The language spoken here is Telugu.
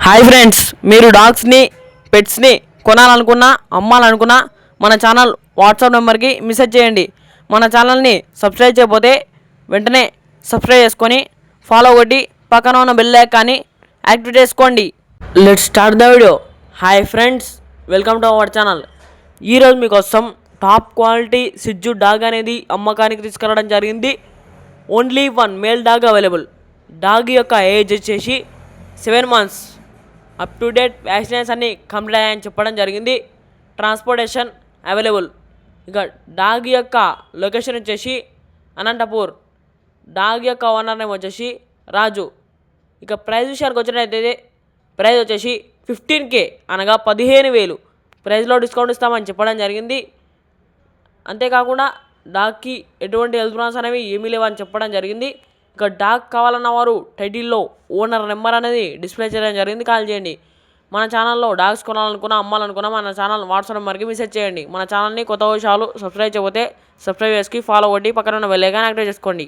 హాయ్ ఫ్రెండ్స్, మీరు డాగ్స్ని పెట్స్ని కొనాలనుకున్నా అమ్మాలనుకున్నా మన ఛానల్ వాట్సాప్ నెంబర్కి మెసేజ్ చేయండి. మన ఛానల్ని సబ్స్క్రైబ్ చేయకపోతే వెంటనే సబ్స్క్రైబ్ చేసుకొని ఫాలో కొట్టి పక్కన ఉన్న బెల్ ఐకాన్ని యాక్టివేట్ చేసుకోండి. Let's start the video. Hi friends, welcome to our channel. ఈరోజు మీకోసం టాప్ క్వాలిటీ సిజ్జు డాగ్ అనేది అమ్మకానికి తీసుకురావడం జరిగింది. Only one male dog available. Dog యొక్క ఏజ్ వచ్చేసి 7 months. Up to date vaccinations అన్నీ కంప్లీట్ అయ్యాయని చెప్పడం జరిగింది. Transportation available. ఇక డాగ్ యొక్క లొకేషన్ వచ్చేసి అనంతపూర్. డాగ్ యొక్క ఓనర్ నేమ్ వచ్చేసి రాజు. ఇక ప్రైస్ విషయానికి వచ్చినట్టయితే ప్రైస్ వచ్చేసి 15K, అనగా 15,000 ప్రైస్లో డిస్కౌంట్ ఇస్తామని చెప్పడం జరిగింది. అంతేకాకుండా డాగ్కి ఎటువంటి హెల్త్ ప్రాబ్లమ్స్ అనేవి ఏమీ లేవని చెప్పడం జరిగింది. ఇక డాగ్ కావాలన్న వారు టైటిల్లో ఓనర్ నెంబర్ అనేది డిస్ప్లే చేయడం జరిగింది, కాల్ చేయండి. మన ఛానల్లో డాగ్స్ కొనాలనుకున్నా అమ్మాలనుకున్నా మన ఛానల్ వాట్సాప్ నెంబర్కి మెసేజ్ చేయండి. మన ఛానల్ని కొత్త విషయాలు సబ్స్క్రైబ్ చేయకపోతే సబ్స్క్రైబ్ చేసుకుని ఫాలో కొట్టి పక్కన ఉన్న బెల్ ఐకాన్ యాక్టివేట్ చేసుకోండి.